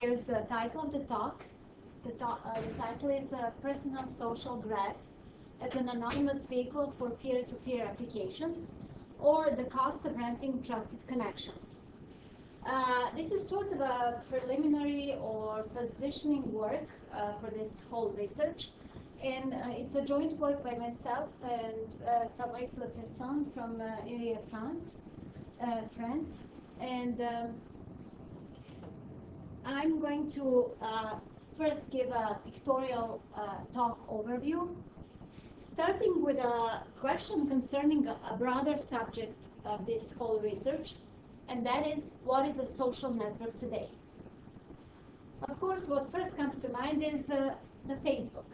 Here's the title of the talk. The title is Personal Social Graph as an Anonymous Vehicle for Peer-to-Peer Applications, or the Cost of Renting Trusted Connections. This is sort of a preliminary or positioning work for this whole research. And it's a joint work by myself and Fabrice Lefesson from INRIA, France. And I'm going to first give a pictorial talk overview, starting with a question concerning a broader subject of this whole research, and that is, what is a social network today? Of course, what first comes to mind is the Facebook.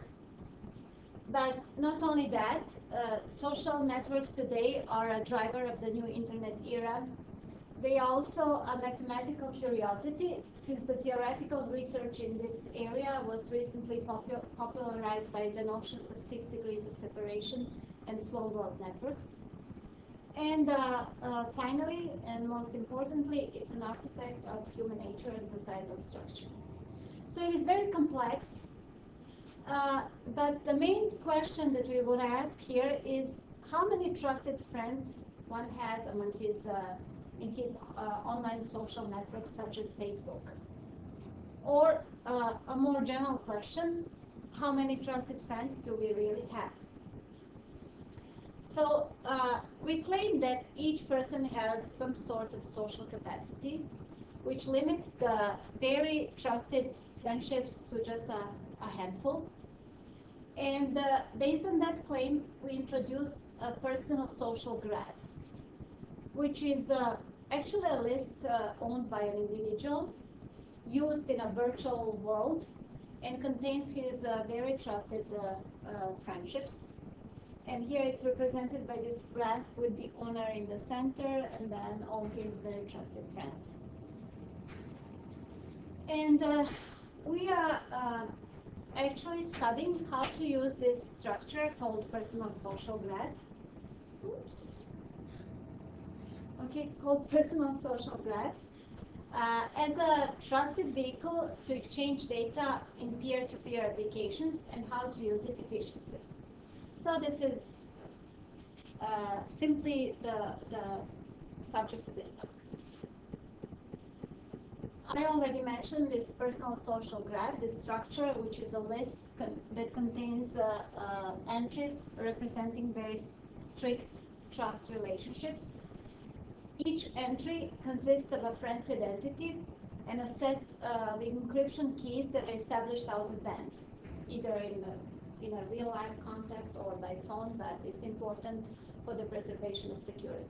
But not only that, social networks today are a driver of the new internet era. They are also a mathematical curiosity, since the theoretical research in this area was recently popularized by the notions of 6 degrees of separation and small world networks. And finally, and most importantly, it's an artifact of human nature and societal structure. So it is very complex, but the main question that we would ask here is how many trusted friends one has among his in his online social networks such as Facebook. Or a more general question, how many trusted friends do we really have? So we claim that each person has some sort of social capacity, which limits the very trusted friendships to just a handful. And based on that claim, we introduced a personal social graph, which is actually a list owned by an individual, used in a virtual world, and contains his very trusted friendships. And here it's represented by this graph with the owner in the center and then all his very trusted friends. And we are actually studying how to use this structure called personal social graph. Oops. Okay, called personal social graph, as a trusted vehicle to exchange data in peer-to-peer applications and how to use it efficiently. So this is simply the subject of this talk. I already mentioned this personal social graph, this structure, which is a list that contains entries representing very strict trust relationships. Each entry consists of a friend's identity and a set of encryption keys that are established out of band, either in a real-life contact or by phone, but it's important for the preservation of security.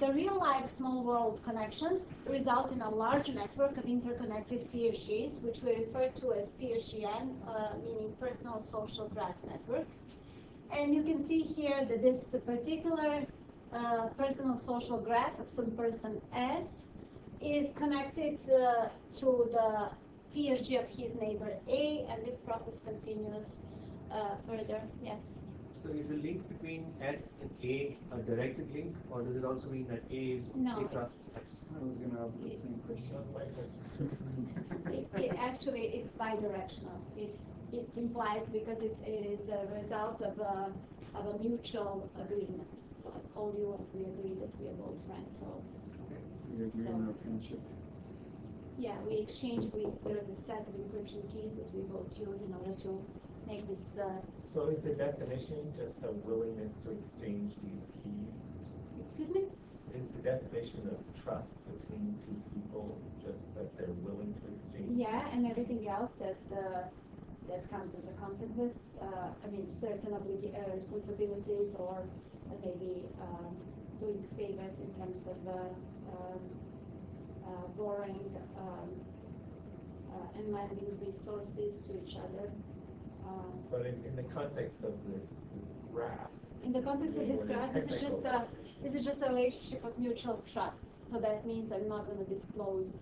The real-life small world connections result in a large network of interconnected PSGs, which we refer to as PSGN, meaning Personal Social Graph Network. And you can see here that this particular personal social graph of some person S is connected to the PSG of his neighbor A, and this process continues further. Yes? So is the link between S and A a directed link, or does it also mean that A trusts S? I was going to ask the same question. Actually, it's bidirectional. It implies, because it is a result of a mutual agreement. So I call you and we agree that we are both friends. So we agree on our friendship. Yeah, we exchange. There is a set of encryption keys that we both use in order to make this. So is the definition just a willingness to exchange these keys? Excuse me? Is the definition of trust between two people just that they're willing to exchange? Yeah, and everything else that comes as a consequence. I mean, certain responsibilities, or maybe doing favors in terms of borrowing and lending resources to each other. But in the context of this graph. In the context of this graph, this is just a relationship of mutual trust. So that means I'm not going to disclose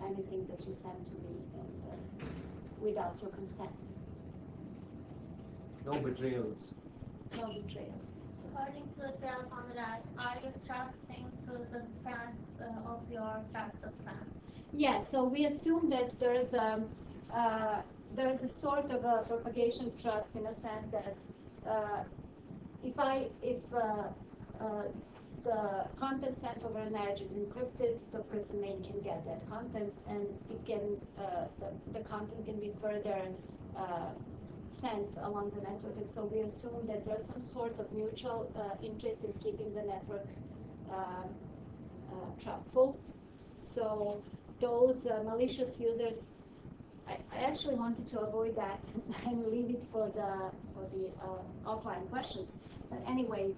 anything that you send to me and, without your consent. No betrayals. No betrayals. According to the graph on the right, are you trusting to the friends of your trusted friends? Yeah, so we assume that there is a sort of a propagation of trust in a sense that if the content sent over an edge is encrypted, the person A can get that content, and it can the content can be further sent along the network. And so we assume that there's some sort of mutual interest in keeping the network trustful. So those malicious users, I actually wanted to avoid that and leave it for the offline questions. But anyway,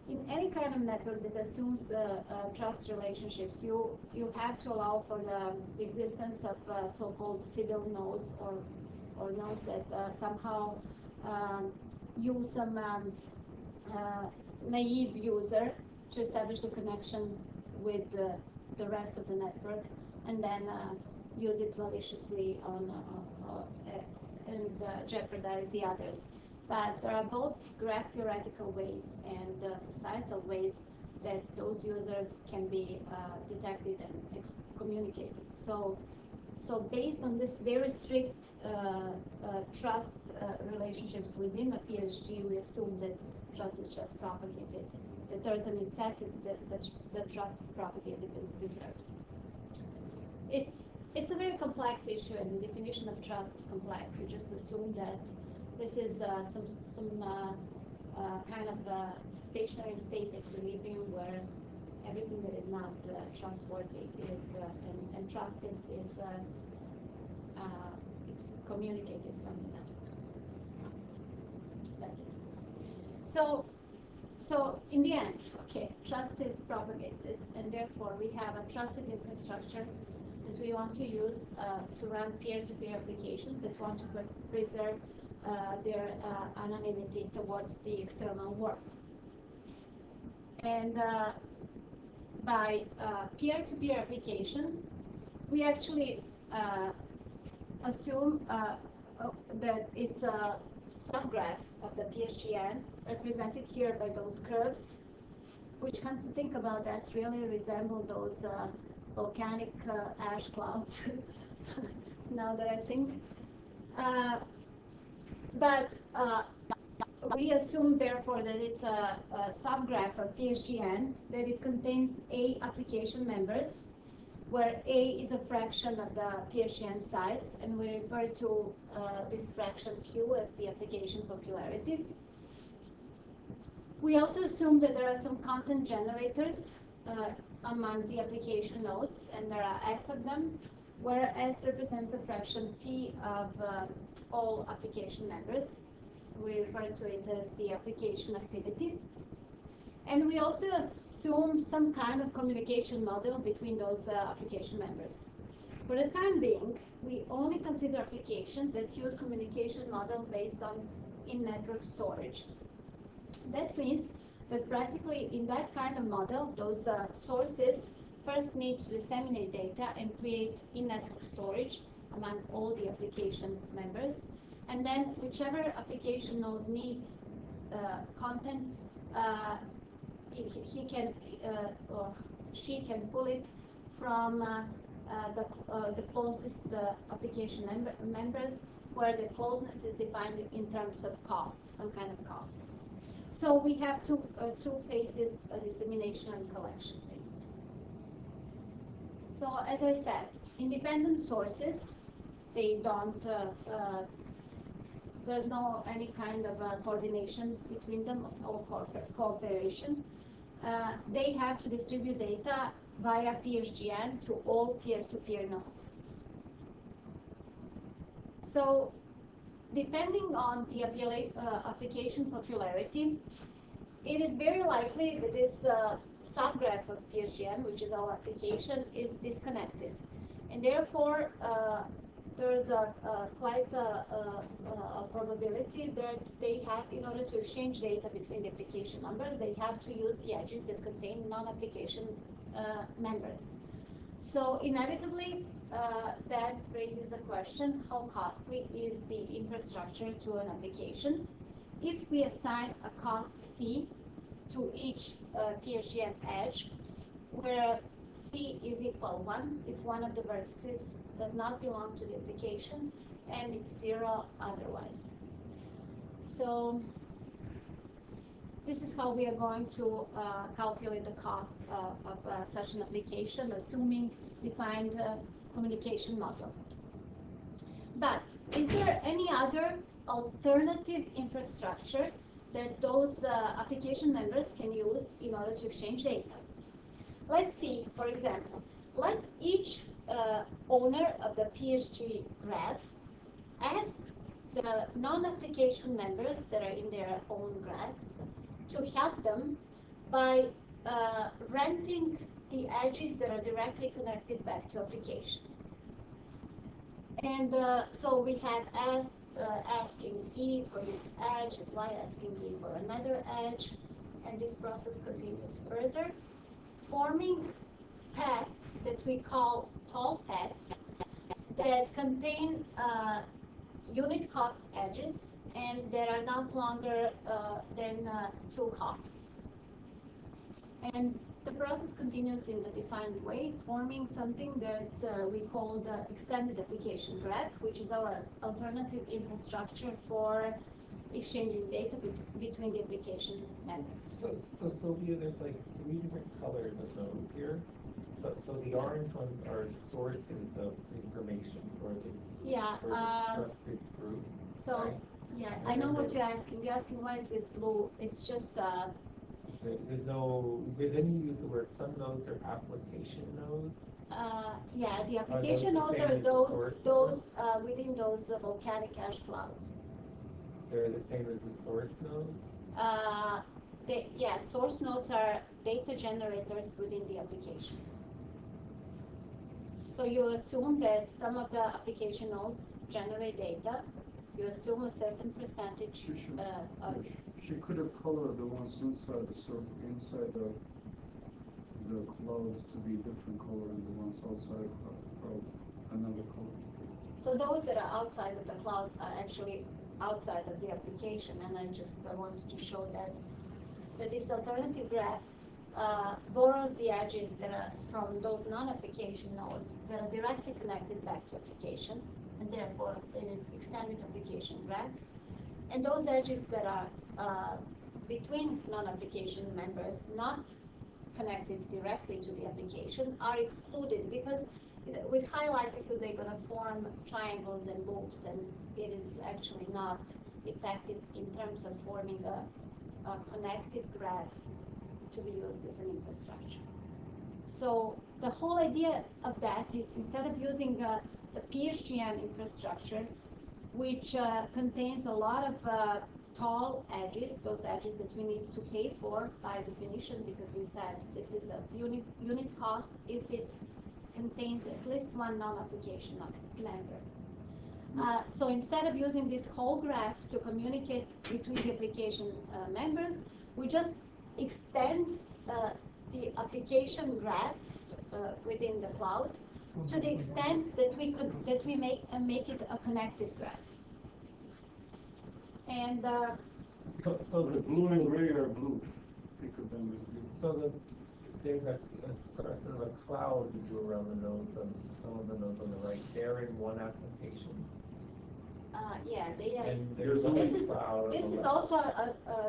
in any kind of network that assumes trust relationships, you have to allow for the existence of so-called civil nodes or nodes that somehow use some naive user to establish a connection with the rest of the network, and then use it maliciously and jeopardize the others. But there are both graph theoretical ways and societal ways that those users can be detected and excommunicated. So based on this very strict trust relationships within a PSG, we assume that trust is just propagated, that there's an incentive that trust is propagated and preserved. It's a very complex issue, and the definition of trust is complex. We just assume that this is some kind of stationary state equilibrium where everything that is not trustworthy is and trusted is it's communicated from the network. That's it. So in the end, okay, trust is propagated, and therefore we have a trusted infrastructure that we want to use to run peer-to-peer applications that want to preserve their anonymity towards the external world. And by peer-to-peer application, we actually assume that it's a subgraph of the PSGN, represented here by those curves, which, come to think about that, really resemble those volcanic ash clouds, now that I think. But we assume, therefore, that it's a subgraph of PSGN, that it contains A application members, where A is a fraction of the PSGN size, and we refer to this fraction Q as the application popularity. We also assume that there are some content generators among the application nodes, and there are S of them, where S represents a fraction P of all application members. We refer to it as the application activity. And we also assume some kind of communication model between those application members. For the time being, we only consider applications that use communication model based on in-network storage. That means that practically in that kind of model, those sources first need to disseminate data and create in-network storage among all the application members. And then whichever application node needs content, he can or she can pull it from the closest application members, where the closeness is defined in terms of cost, some kind of cost. So we have two phases, dissemination and collection phase. So as I said, independent sources, they don't, there's no any kind of coordination between them or cooperation. They have to distribute data via PSGN to all peer-to-peer nodes. So depending on the application popularity, it is very likely that this subgraph of PSGN, which is our application, is disconnected. And therefore, there is quite a probability that they have, in order to exchange data between the application members, they have to use the edges that contain non-application members. So inevitably, that raises a question: how costly is the infrastructure to an application? If we assign a cost C to each PSGN edge, where C is equal 1 if one of the vertices does not belong to the application, and it's 0 otherwise. So this is how we are going to calculate the cost of such an application, assuming defined communication model. But is there any other alternative infrastructure that those application members can use in order to exchange data? Let's see, for example, let each owner of the PSG graph ask the non-application members that are in their own graph to help them by renting the edges that are directly connected back to application. And so we have asking E for this edge, and Y asking E for another edge, and this process continues further, forming paths that we call tall paths that contain unit cost edges and that are not longer than 2 hops. And the process continues in the defined way, forming something that we call the extended application graph, which is our alternative infrastructure for exchanging data between the application members. So Silvia, there's like 3 different colors of nodes here. So the orange ones are sources of information for this, for this trusted group. So, right? yeah, I know what you're asking. You're asking why is this blue? It's just there's no, then you use the word, some nodes are application nodes. yeah, the application nodes are those within those volcanic ash clouds. They're the same as the source nodes? Yeah, source nodes are data generators within the application. So you assume that some of the application nodes generate data. You assume a certain percentage of... She could have colored the ones inside the clouds to be different color and the ones outside another color. So those that are outside of the cloud are actually outside of the application, and I just wanted to show that this alternative graph borrows the edges that are from those non-application nodes that are directly connected back to application, and therefore it is extended application graph. And those edges that are between non-application members, not connected directly to the application, are excluded because with high likelihood they're going to form triangles and loops, and it is actually not effective in terms of forming a connected graph to be used as an infrastructure. So the whole idea of that is, instead of using the PSGN infrastructure, which contains a lot of tall edges, those edges that we need to pay for by definition, because we said this is a unit cost if it contains at least one non-application member. So instead of using this whole graph to communicate between the application members, we just extend the application graph within the cloud to the extent that we make it a connected graph. And so the blue and gray are blue. So there's a sort of a cloud you do around the nodes, and some of the nodes on the right, they're in one application. yeah, they are. And there's only cloud. This is also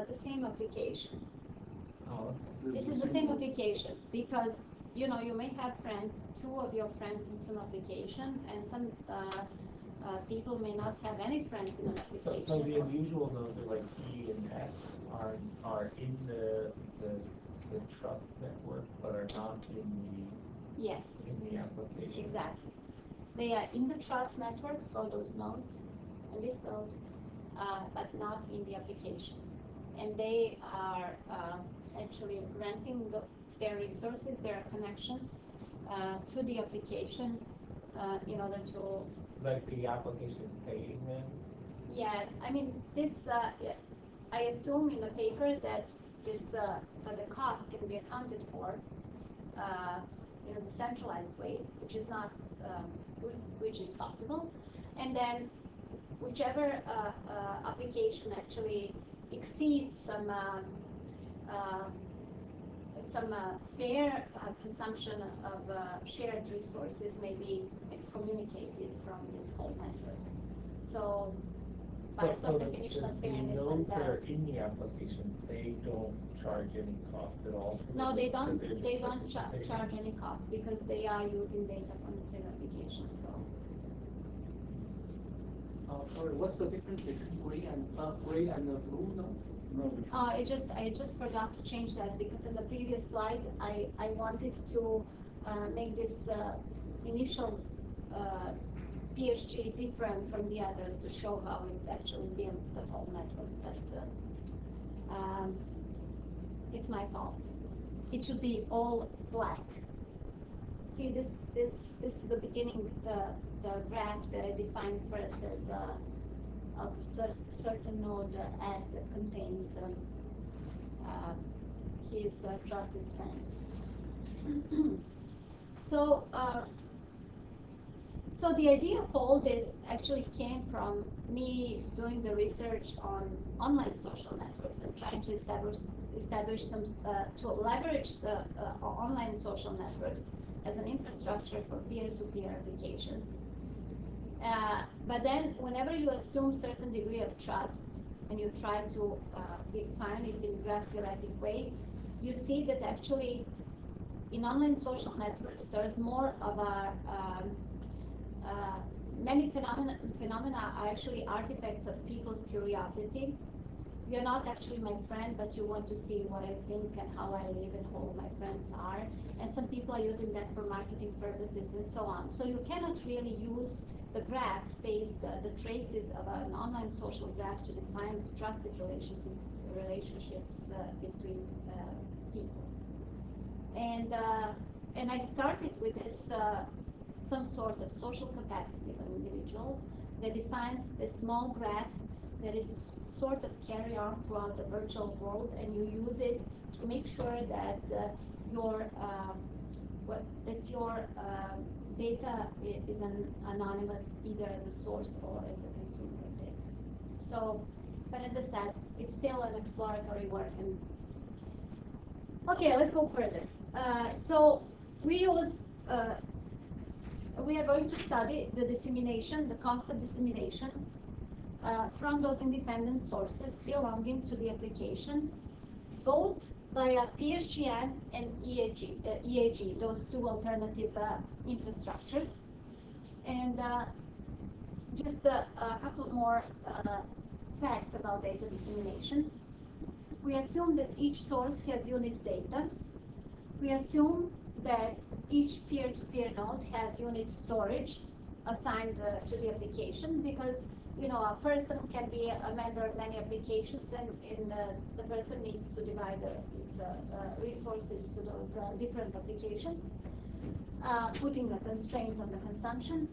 the same application. Oh, okay. This is the same application because you may have friends, 2 of your friends in some application, and some people may not have any friends in an application. So the unusual nodes are like E and F are in the trust network, but are not in the application. Exactly. They are in the trust network for those nodes, and this node, but not in the application. And they are actually renting their resources, their connections to the application in order to... Like the application is paying them? Yeah, I mean, this, I assume in the paper that this, the cost can be accounted for in a decentralized way, which is not, which is possible. And then whichever application actually exceeds some some fair consumption of shared resources may be excommunicated from this whole network. So, by some definition of fairness and balance. In the application, they don't charge any cost at all. No, they don't. They don't charge any cost because they are using data from the same application. So. Sorry, what's the difference between gray and blue nodes? No, I just forgot to change that because in the previous slide I wanted to make this initial PSG different from the others to show how it actually builds the whole network, but it's my fault. It should be all black. See, this is the beginning, the graph that I defined first as the of certain node S that contains his trusted friends. So the idea of all this actually came from me doing the research on online social networks and trying to establish some to leverage the online social networks as an infrastructure for peer-to-peer applications. But then, whenever you assume certain degree of trust and you try to define it in a graph theoretic way, you see that actually in online social networks there's more of a many phenomena are actually artifacts of people's curiosity. You're not actually my friend, but you want to see what I think and how I live and who my friends are. And some people are using that for marketing purposes and so on. So you cannot really use the graph based the traces of an online social graph to define the trusted relationships between people. And I started with this some sort of social capacity of an individual that defines a small graph that is sort of carry on throughout the virtual world, and you use it to make sure that your data is anonymous either as a source or as a consumer of data. So, but as I said, it's still an exploratory work. And okay, let's go further. So we are going to study the dissemination, the cost of dissemination from those independent sources belonging to the application, both via PSGN and EAG, those two alternative infrastructures. And just a couple more facts about data dissemination. We assume that each source has unit data. We assume that each peer-to-peer node has unit storage assigned to the application, because a person can be a member of many applications, and the person needs to divide its resources to those different applications, putting a constraint on the consumption.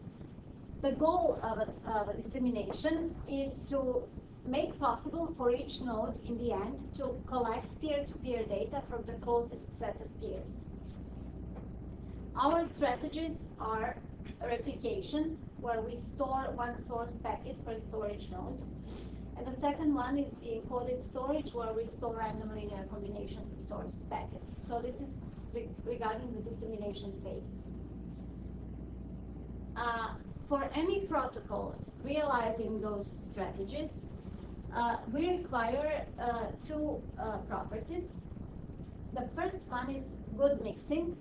The goal of a dissemination is to make possible for each node in the end to collect peer-to-peer data from the closest set of peers. Our strategies are replication, where we store one source packet per storage node. And the second one is the encoded storage, where we store random linear combinations of source packets. So this is regarding the dissemination phase. For any protocol realizing those strategies, we require two properties. The first one is good mixing,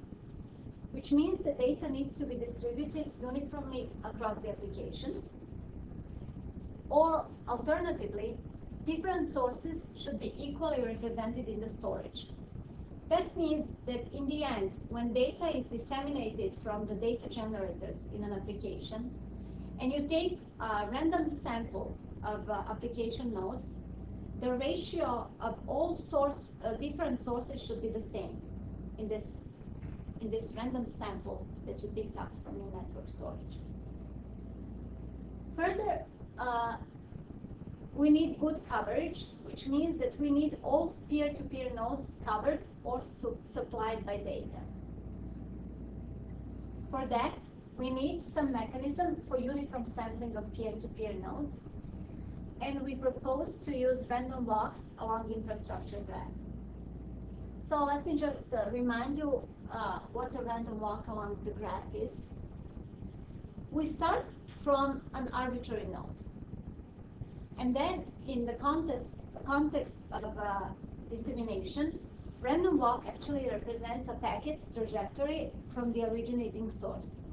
which means the data needs to be distributed uniformly across the application. Or alternatively, different sources should be equally represented in the storage. That means that in the end, when data is disseminated from the data generators in an application, and you take a random sample of application nodes, the ratio of all different sources should be the same in this random sample that you picked up from your network storage. Further, we need good coverage, which means that we need all peer-to-peer nodes covered or supplied by data. For that, we need some mechanism for uniform sampling of peer-to-peer nodes, and we propose to use random walks along the infrastructure graph. So let me just remind you what a random walk along the graph is. We start from an arbitrary node. And then in the context of dissemination, random walk actually represents a packet trajectory from the originating source,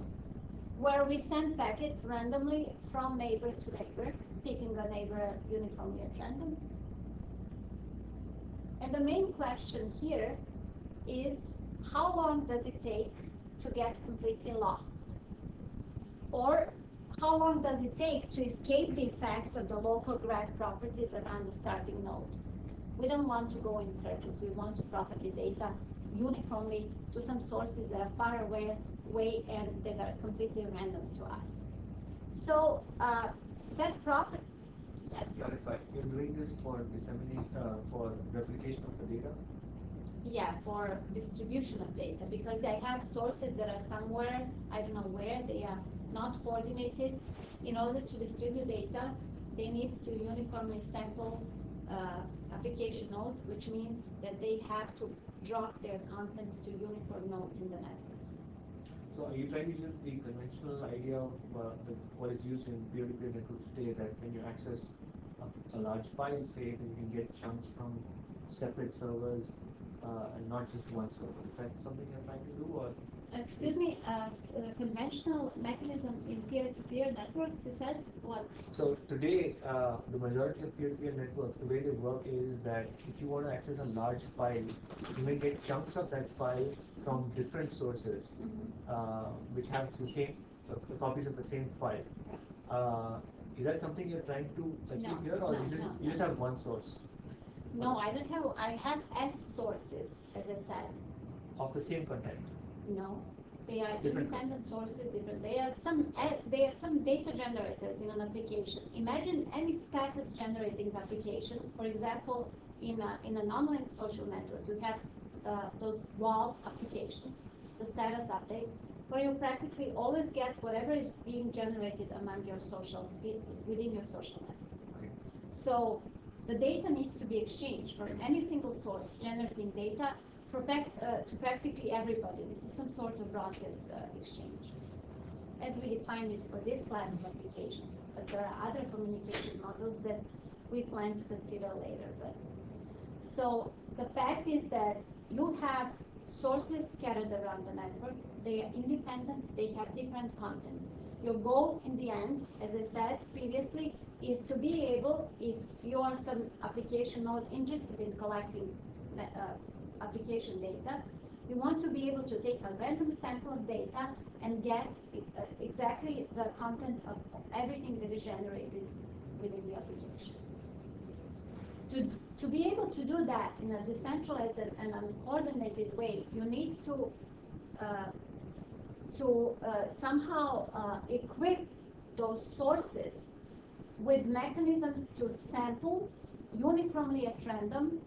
where we send packet randomly from neighbor to neighbor, picking a neighbor uniformly at random. And the main question here is, how long does it take to get completely lost? Or how long does it take to escape the effects of the local graph properties around the starting node? We don't want to go in circles. We want to propagate data uniformly to some sources that are far away and that are completely random to us. So that property. Yes. Clarify. You're doing this for dissemination, for replication of the data? Yeah, for distribution of data, because I have sources that are somewhere, I don't know where, they are not coordinated. In order to distribute data, they need to uniformly sample application nodes, which means that they have to drop their content to uniform nodes in the network. So are you trying to use the conventional idea of what is used in peer-to-peer networks today, that when you access a large file, say, then you can get chunks from separate servers and not just one server? Is that something you're trying to do, or? Excuse me, conventional mechanism in peer-to-peer networks, you said? What? So today, the majority of peer-to-peer networks, the way they work is that if you want to access a large file, you may get chunks of that file from different sources, which have the same copies of the same file. Is that something you're trying to achieve here, or you just have one source? No, I don't have. I have S sources, as I said. Of the same content? No, they are independent sources. Different. They are some data generators in an application. Imagine any status generating application. For example, in an online social network, you have those wall applications, the status update, where you practically always get whatever is being generated among your within your social network. Okay. So the data needs to be exchanged from any single source generating data to practically everybody. This is some sort of broadcast exchange, as we defined it for this class of applications. But there are other communication models that we plan to consider later. So the fact is that you have sources scattered around the network. They are independent. They have different content. Your goal in the end, as I said previously, is to be able, if you are some application node interested in collecting application data, you want to be able to take a random sample of data and get exactly the content of everything that is generated within the application. To be able to do that in a decentralized and uncoordinated way, you need to somehow equip those sources with mechanisms to sample uniformly at random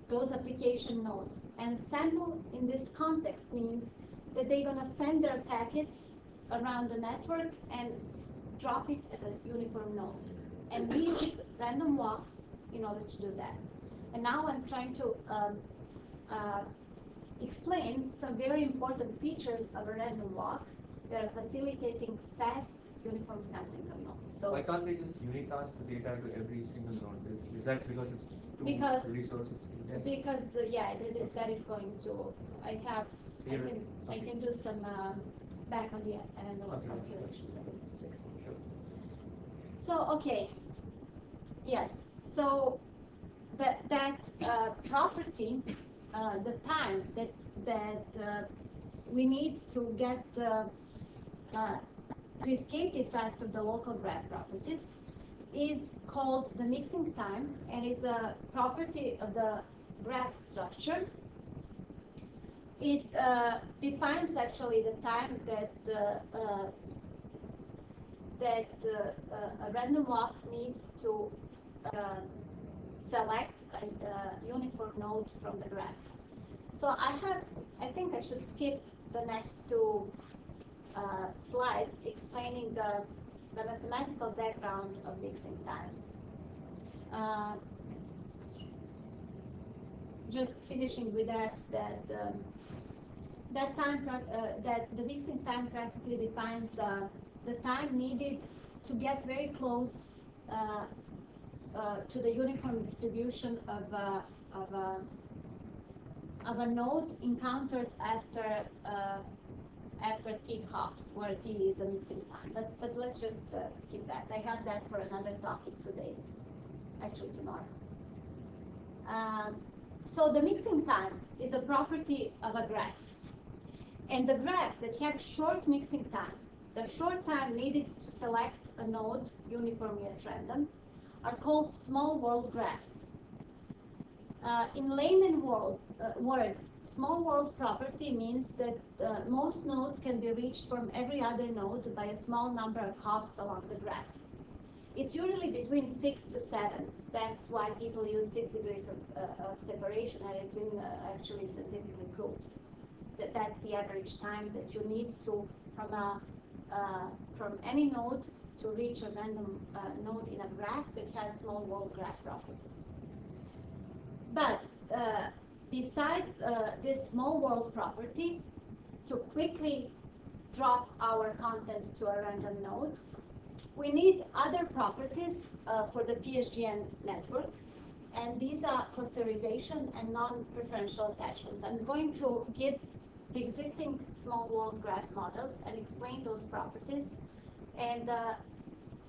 those application nodes. And sample in this context means that they're going to send their packets around the network and drop it at a uniform node. And we use random walks in order to do that. And now I'm trying to explain some very important features of a random walk that are facilitating fast uniform sampling of nodes. So why can't they just unicast the data to every single node? Is that because it's too resources intense? Because that is going to. I can do some back on the envelope calculation, but this is too expensive. Sure. So okay, yes. So that property, the time that we need to get to escape the effect of the local graph properties is called the mixing time, and is a property of the graph structure. It defines actually the time that a random walk needs to select a uniform node from the graph. So I think I should skip the next two slides explaining the mathematical background of mixing times. just finishing with that the mixing time practically defines the time needed to get very close to the uniform distribution of a node encountered after T hops, where T is the mixing time. But let's just skip that. I have that for another talk in 2 days, actually tomorrow. So the mixing time is a property of a graph. And the graphs that have short mixing time, the short time needed to select a node uniformly at random, are called small world graphs. In layman words, small world property means that most nodes can be reached from every other node by a small number of hops along the graph. It's usually between 6 to 7. That's why people use 6 degrees of separation, and it's been actually scientifically proved that that's the average time that you need to from any node to reach a random node in a graph that has small world graph properties. But besides this small world property, to quickly drop our content to a random node, we need other properties for the PSGN network, and these are clusterization and non-preferential attachment. I'm going to give the existing small world graph models and explain those properties and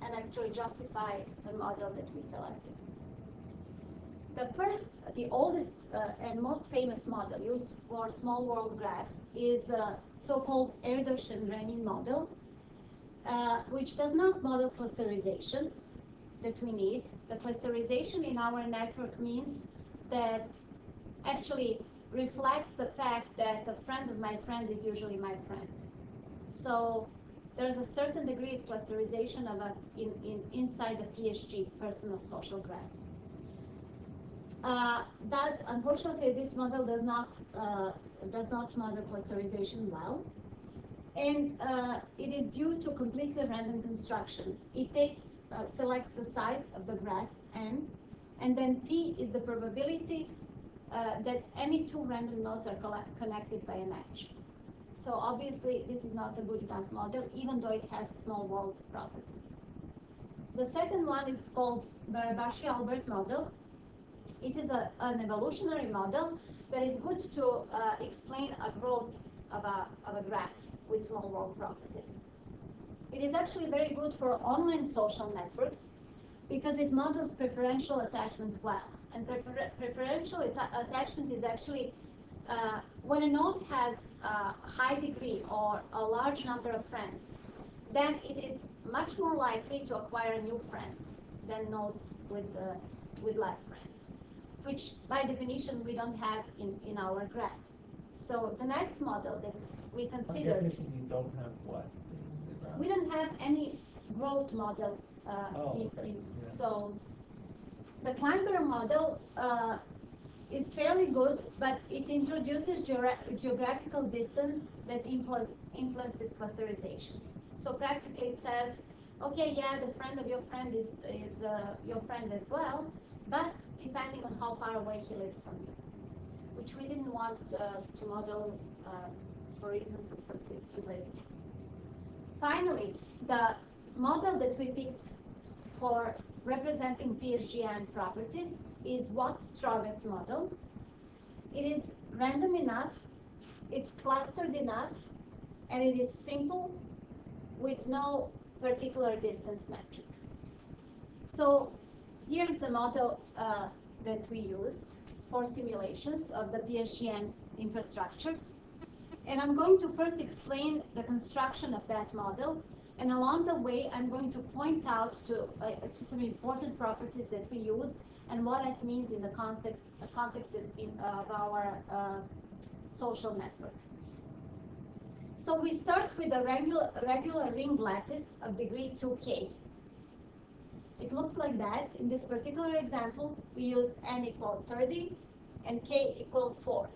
actually justify the model that we selected. The oldest and most famous model used for small world graphs is so-called Erdős and Renin model, which does not model clusterization that we need. The clusterization in our network means that actually reflects the fact that a friend of my friend is usually my friend. So there's a certain degree of clusterization inside the PSG, personal social graph. That unfortunately this model does not model clusterization well, and it is due to completely random construction. It selects the size of the graph n, and then p is the probability that any 2 random nodes are connected by a match. So obviously this is not a good enough model, even though it has small world properties. The second one is called Barabashi-Albert model. It is an evolutionary model that is good to explain a growth of a graph with small world properties. It is actually very good for online social networks because it models preferential attachment well. And preferential attachment is actually when a node has a high degree or a large number of friends, then it is much more likely to acquire new friends than nodes with less friends, which by definition we don't have in our graph. So the next model that we consider. By definition, you don't have what? We don't have any growth model. So the Climber model is fairly good, but it introduces geographical distance that influences clusterization. So practically it says, okay, yeah, the friend of your friend is your friend as well, but depending on how far away he lives from you, which we didn't want to model for reasons of simplicity. Finally, the model that we picked for representing PSGN properties is Strogatz model. It is random enough, it's clustered enough, and it is simple with no particular distance metric. So here's the model that we used for simulations of the PSGN infrastructure. And I'm going to first explain the construction of that model, and along the way I'm going to point out to some important properties that we used and what it means in the context of our social network. So we start with a regular ring lattice of degree 2k. It looks like that. In this particular example, we used n equal 30 and k equal 4.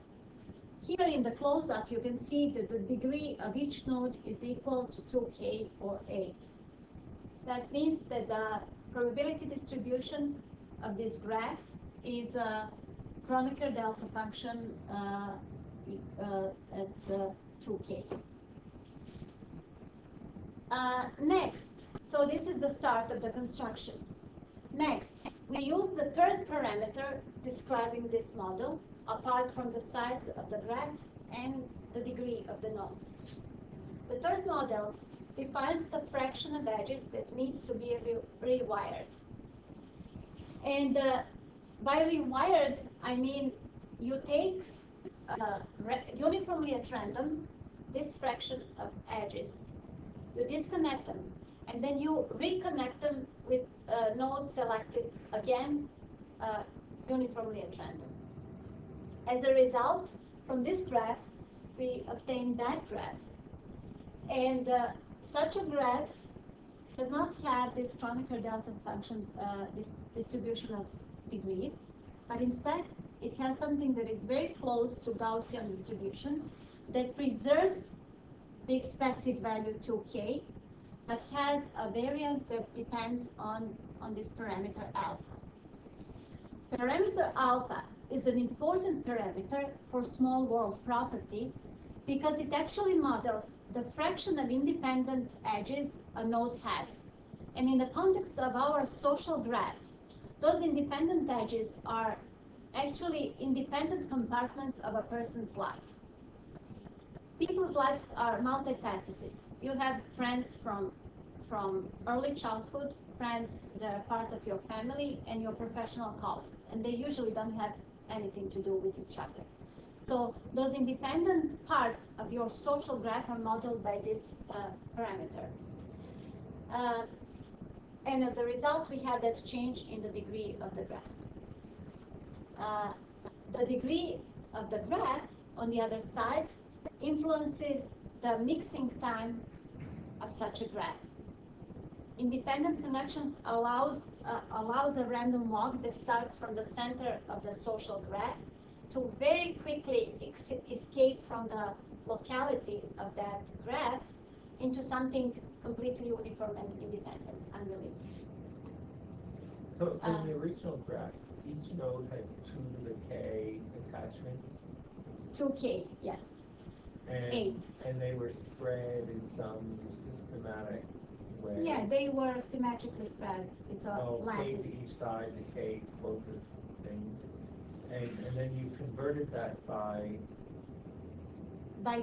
Here in the close-up, you can see that the degree of each node is equal to 2k or 8. That means that the probability distribution of this graph is Kronecker delta function at 2K. Next, so this is the start of the construction. Next, we use the third parameter describing this model, apart from the size of the graph and the degree of the nodes. The third model defines the fraction of edges that needs to be rewired. And by rewired, I mean you take uniformly at random this fraction of edges. You disconnect them, and then you reconnect them with nodes selected again uniformly at random. As a result, from this graph, we obtain that graph. And such a graph does not have this Kronecker delta function, this distribution of degrees, but instead it has something that is very close to Gaussian distribution that preserves the expected value 2K, but has a variance that depends on this parameter alpha. Parameter alpha is an important parameter for small world property because it actually models the fraction of independent edges a node has. And in the context of our social graph, those independent edges are actually independent compartments of a person's life. People's lives are multifaceted. You have friends from early childhood, friends that are part of your family, and your professional colleagues, and they usually don't have anything to do with each other. So those independent parts of your social graph are modeled by this parameter. And as a result, we have that change in the degree of the graph. The degree of the graph, on the other side, influences the mixing time of such a graph. Independent connections allows a random walk that starts from the center of the social graph to very quickly escape from the locality of that graph into something completely uniform and independent, unrelated. So in the original graph, each node had 2 to the k attachments? 2K, yes. And, 8. And they were spread in some systematic way? Yeah, they were symmetrically spread. It's a lattice. K to each side, the k closest things. And then you converted that by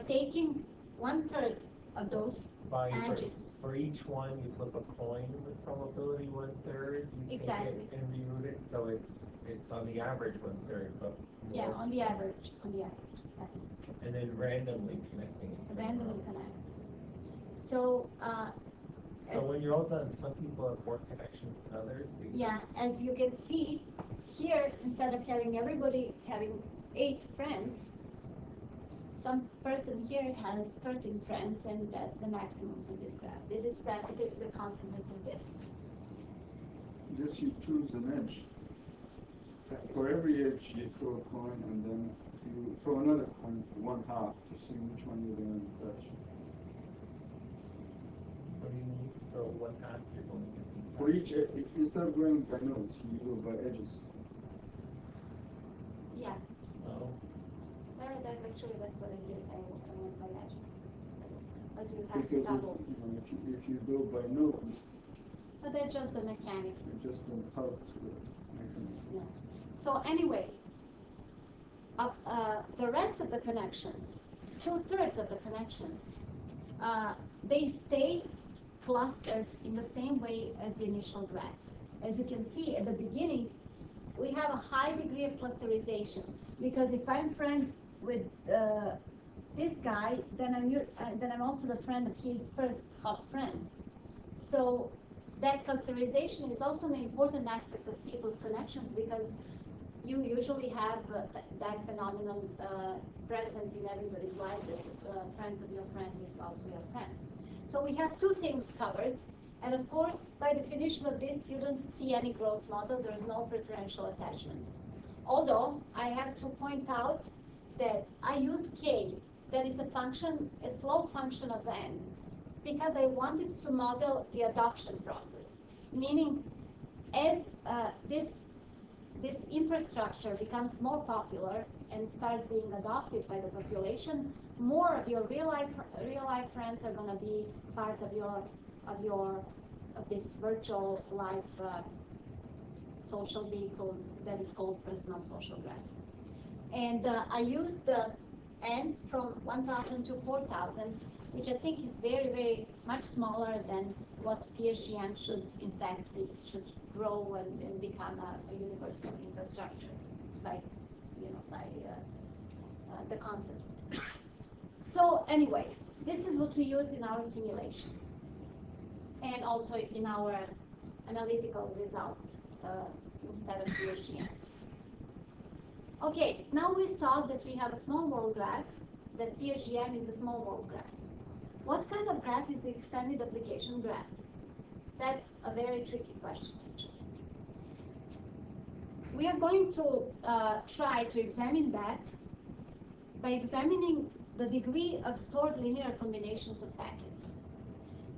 taking 1/3 of those edges. For each one, you flip a coin with probability 1/3. Exactly. Take it and reroute it, so it's on the average 1/3, but yeah, on the average, yes. And then randomly connecting it. Randomly connect. So. So when you're all done, some people have more connections than others. Yeah, as you can see here, instead of having everybody having 8 friends, some person here has 13 friends, and that's the maximum for this graph. This is practically the consequence of this. Just you choose an edge. For every edge, you throw a coin, and then you throw another coin, 1/2, to see which one you're going to touch. What do you mean? So 1/2 you're going to be. For each, if you start going by nodes, you go by edges. Yeah. Oh. Actually, that's what I did. I went by edges. But you have Because to double. if you go by nodes, but that's just the mechanics. it just don't help to the mechanism. Yeah. So anyway, the rest of the connections, 2/3 of the connections, they stay clustered in the same way as the initial graph. As you can see at the beginning, we have a high degree of clusterization because if I'm friend with this guy, then I'm also the friend of his first hot friend. So that clusterization is also an important aspect of people's connections because you usually have that phenomenon present in everybody's life that friends of your friend is also your friend. So we have 2 things covered. And of course, by definition of this, you don't see any growth model. There is no preferential attachment. Although I have to point out that I use k, that is a slope function of n, because I wanted to model the adoption process. Meaning, as this this infrastructure becomes more popular and starts being adopted by the population, more of your real life friends are going to be part of this virtual life social vehicle that is called personal social graph. And I used the N from 1,000 to 4,000, which I think is very, very much smaller than what PSGN should in fact be, should grow and become a universal infrastructure by the concept. So anyway, this is what we used in our simulations and also in our analytical results instead of PSGN. Okay, now we saw that we have a small world graph, that PSGN is a small world graph. What kind of graph is the extended application graph? That's a very tricky question, actually. We are going to try to examine that by examining the degree of stored linear combinations of packets.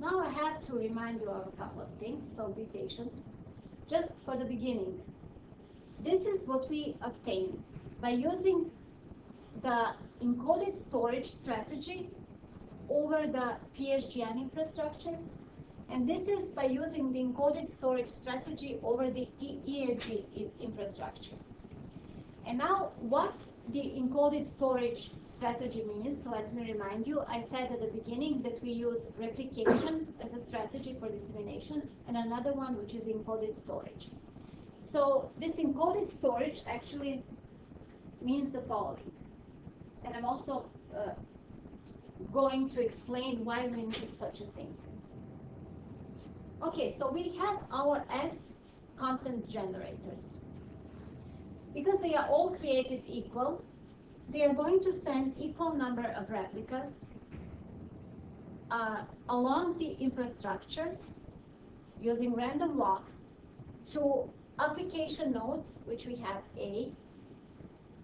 Now I have to remind you of a couple of things, so be patient. Just for the beginning, this is what we obtain by using the encoded storage strategy over the PSGN infrastructure, and this is by using the encoded storage strategy over the EAG infrastructure. And now, what the encoded storage strategy means, let me remind you, I said at the beginning that we use replication as a strategy for dissemination, and another one which is encoded storage. So this encoded storage actually means the following, and I'm also going to explain why we need such a thing. Okay, so we have our S content generators. Because they are all created equal, they are going to send equal number of replicas along the infrastructure using random walks to application nodes, which we have A,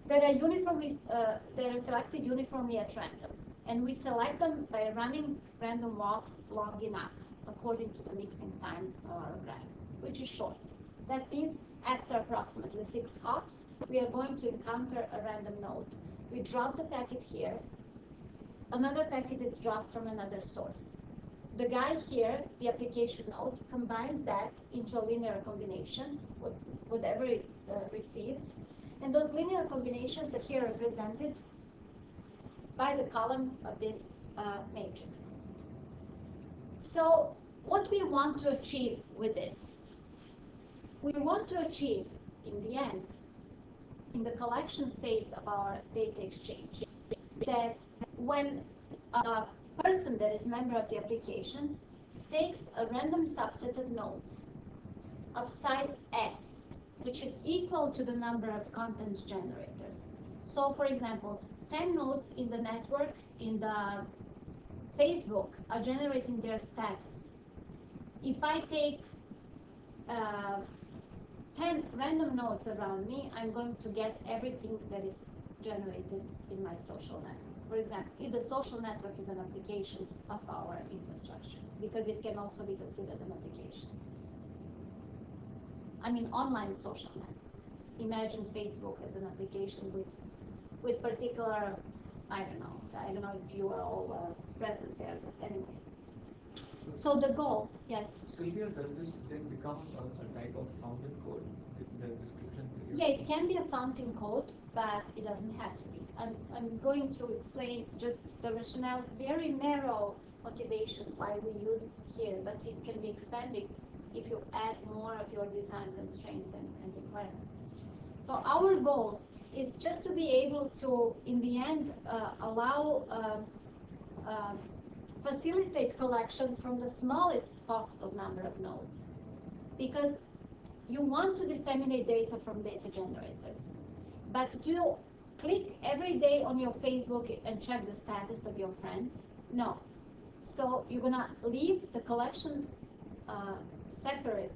that are uniformly that are selected uniformly at random, and we select them by running random walks long enough according to the mixing time of our graph, which is short. That means after approximately 6 hops, we are going to encounter a random node. We drop the packet here. Another packet is dropped from another source. The guy here, the application node, combines that into a linear combination, whatever it receives. And those linear combinations are here represented by the columns of this matrix. So what we want to achieve with this? We want to achieve, in the end, in the collection phase of our data exchange, that when a person that is a member of the application takes a random subset of nodes of size S, which is equal to the number of content generators. So, for example, 10 nodes in the network, in the Facebook, are generating their status. If I take 10 random nodes around me, I'm going to get everything that is generated in my social network. For example, if the social network is an application of our infrastructure, because it can also be considered an application. I mean, online social network. Imagine Facebook as an application with particular, I don't know if you are all present there, but anyway. So the goal, yes? Silvia, does this then become a type of fountain code, the description? Yeah, it can be a fountain code, but it doesn't have to be. I'm going to explain just the rationale, very narrow motivation why we use here, but it can be expanded if you add more of your design constraints and requirements. So our goal is just to be able to, in the end, allow facilitate collection from the smallest possible number of nodes, because you want to disseminate data from data generators, but do you click every day on your Facebook and check the status of your friends? No. So you're gonna leave the collection separate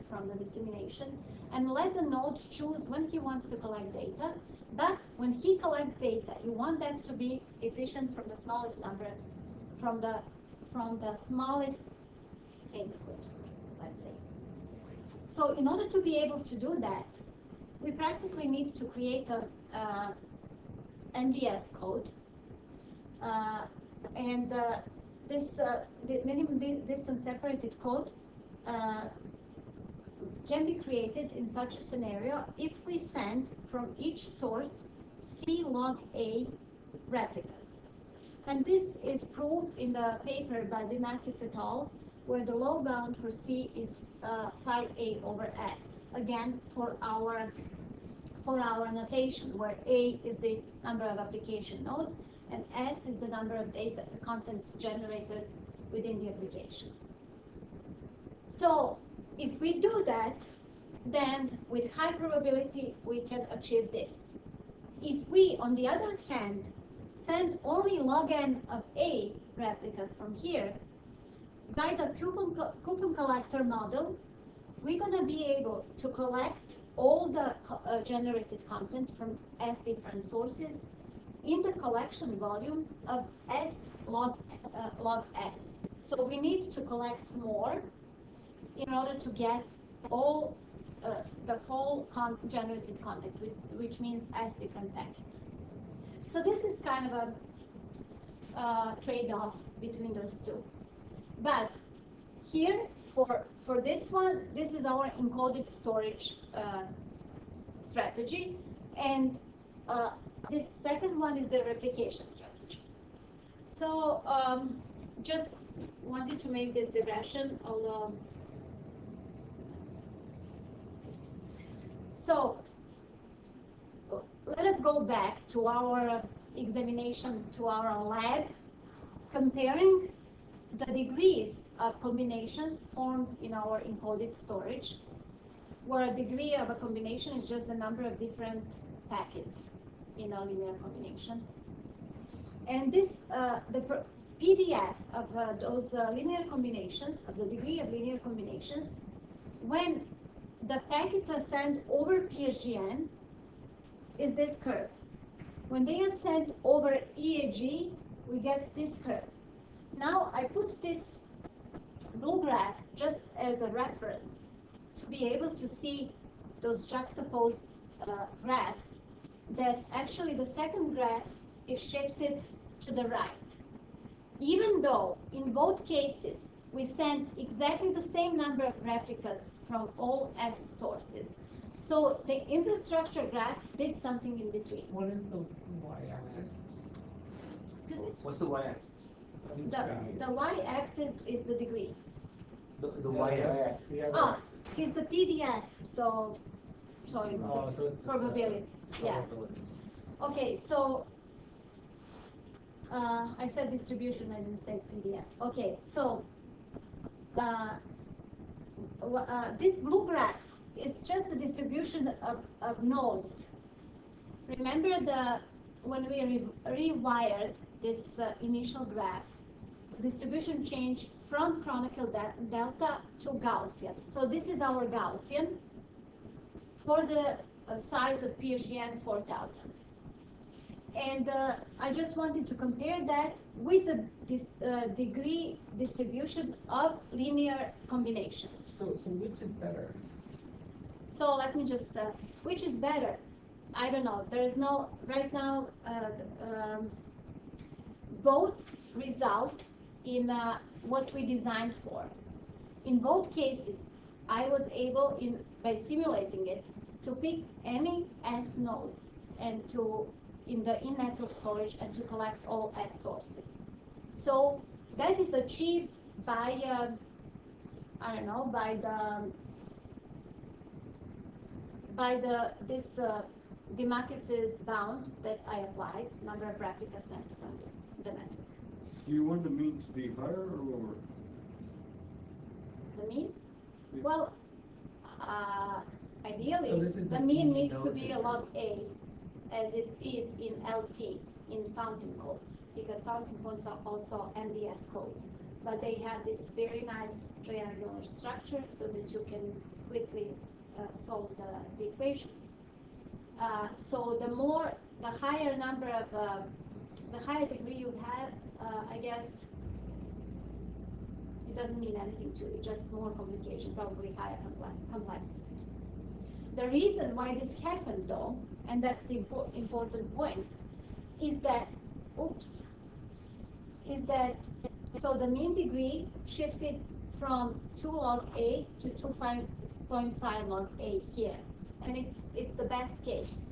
from the dissemination, and let the node choose when he wants to collect data. But when he collects data, you want that to be efficient from the smallest number, from the smallest input, let's say. So in order to be able to do that, we practically need to create a MDS code, and this the minimum distance separated code can be created in such a scenario if we send from each source C log A replicas. And this is proved in the paper by Decentralized et al., where the low bound for C is 5A over S. Again, for our notation, where A is the number of application nodes and S is the number of data content generators within the application. So if we do that, then with high probability we can achieve this. If we, on the other hand, send only log n of A replicas from here, by the coupon collector model, we're going to be able to collect all the generated content from S different sources in the collection volume of S log S. So we need to collect more in order to get all the whole generated content, which means S different packets. So this is kind of a trade-off between those two. But here, for this one, this is our encoded storage strategy, and this second one is the replication strategy. So just wanted to make this digression, although. So let us go back to our examination, to our lab, comparing the degrees of combinations formed in our encoded storage, where a degree of a combination is just the number of different packets in a linear combination. And this, the PDF of those linear combinations, of the degree of linear combinations, when the packets are sent over PSGN, is this curve. When they are sent over EAG, we get this curve. Now I put this blue graph just as a reference to be able to see those juxtaposed graphs, that actually the second graph is shifted to the right. Even though in both cases we sent exactly the same number of replicas from all S sources. So the infrastructure graph did something in between. What is the y-axis? Excuse me? What's the y-axis? The y-axis is the degree. The y-axis. It's the PDF, so it's probability. Yeah. Okay, so I said distribution, I didn't say PDF. Okay, so this blue graph is just the distribution of nodes. Remember when we rewired this initial graph, the distribution changed from Chronicle delta to Gaussian. So this is our Gaussian for the size of PSGN 4000. And I just wanted to compare that with the degree distribution of linear combinations. So which is better? So let me just, which is better? I don't know. There is no, right now, both result in what we designed for. In both cases, I was able, by simulating it, to pick any S nodes and in the in-network storage and to collect all S sources. So that is achieved by, I don't know, this Decentralized bound that I applied, number of replicas sent from the network. Do you want the mean to be higher or lower? The mean? Well, ideally, So the mean needs to be a log A, as it is in LT, in fountain codes, because fountain codes are also MDS codes. But they have this very nice triangular structure so that you can quickly solve the equations. So the higher number of, the higher degree you have, I guess, it doesn't mean anything to you, just more complication, probably higher complexity. The reason why this happened, though, and that's the important point, is that, so the mean degree shifted from 2 log A to 2.5 log A here. And it's the best case.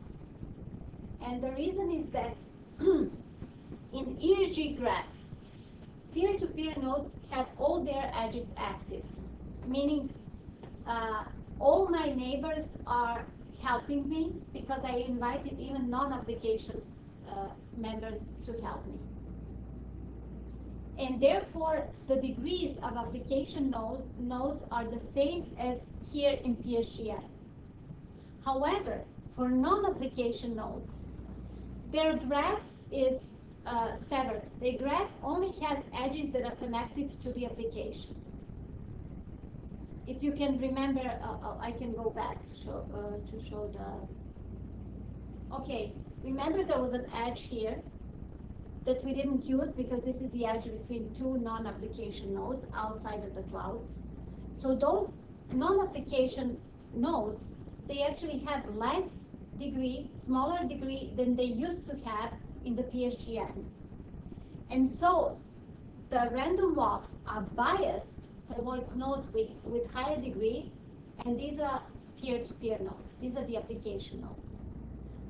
And the reason is that in ESG graph, peer-to-peer nodes have all their edges active, meaning all my neighbors are helping me because I invited even non-application members to help me. And therefore, the degrees of application nodes are the same as here in PSGN. However, for non-application nodes, their graph is severed. The graph only has edges that are connected to the application. If you can remember, I can go back to show the... Okay, remember there was an edge here that we didn't use because this is the edge between two non-application nodes outside of the clouds. So those non-application nodes, they actually have less degree, smaller degree than they used to have in the PSGN. And so the random walks are biased towards nodes with higher degree, and these are peer-to-peer nodes. These are the application nodes.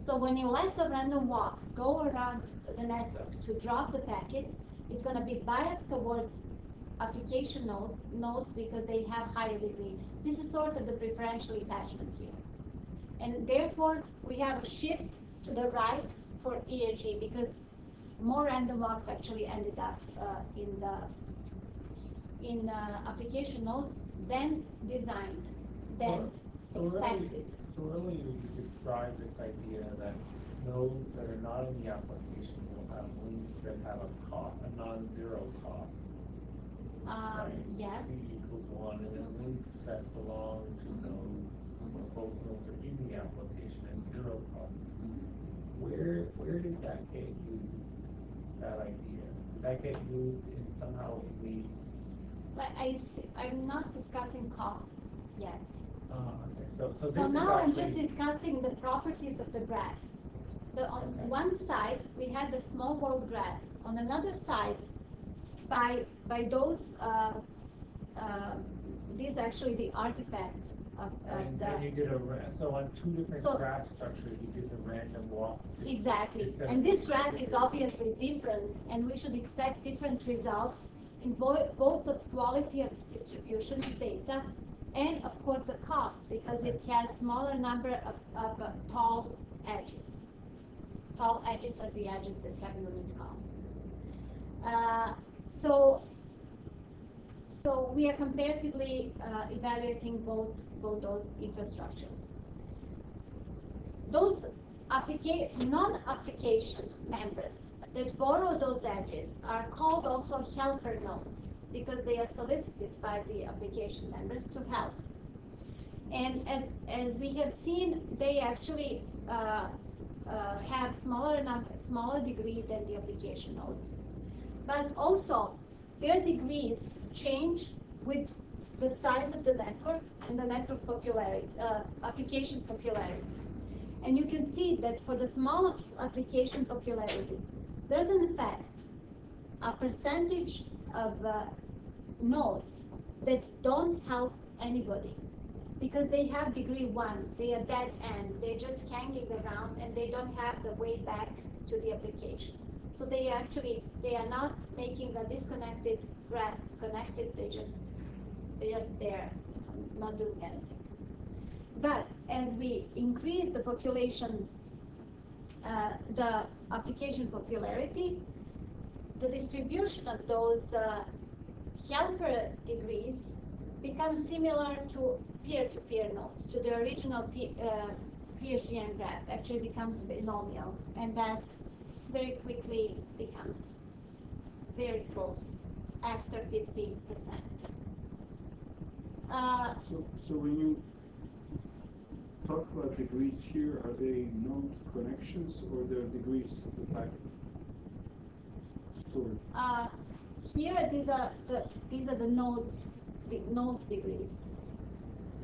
So when you let the random walk go around the network to drop the packet, it's going to be biased towards application nodes because they have higher degree. This is sort of the preferential attachment here. And therefore, we have a shift to the right for ESG because more random walks actually ended up in application nodes than designed, than expected. So earlier you described this idea that nodes that are not in the application will have links that have a non-zero cost. Right? Yes. C equals 1, and then links that belong to nodes where both nodes are in the application and zero cost. Where did that get used, that idea? Did that get used in somehow in the... But I'm not discussing cost yet. Okay. So So now I'm just discussing the properties of the graphs. On one side, we had the small world graph. On another side, by those, these actually the artifacts of and you did so on two different graph structures, you did the random walk. Exactly. And this graph is obviously different, and we should expect different results in both the quality of distribution data and, of course, the cost, because it has smaller number of tall edges. Tall edges are the edges that have unit cost. So we are comparatively evaluating both those infrastructures. Those non-application members that borrow those edges are called also helper nodes because they are solicited by the application members to help. And as we have seen, they actually have smaller degree than the application nodes. But also, their degrees change with the size of the network and the network popularity, application popularity. And you can see that for the small application popularity, there's an effect, a percentage of nodes that don't help anybody because they have degree 1, they are dead end, they're just hanging around and they don't have the way back to the application. So they are not making a disconnected graph connected, they're just there, not doing anything. But as we increase the population, the application popularity, the distribution of those helper degrees becomes similar to peer-to-peer nodes, to the original PSGN graph, actually becomes binomial, and that very quickly becomes very close after 15%. So when you talk about degrees here, are they node connections or they're degrees of the packet stored? Here these are the nodes, the node degrees.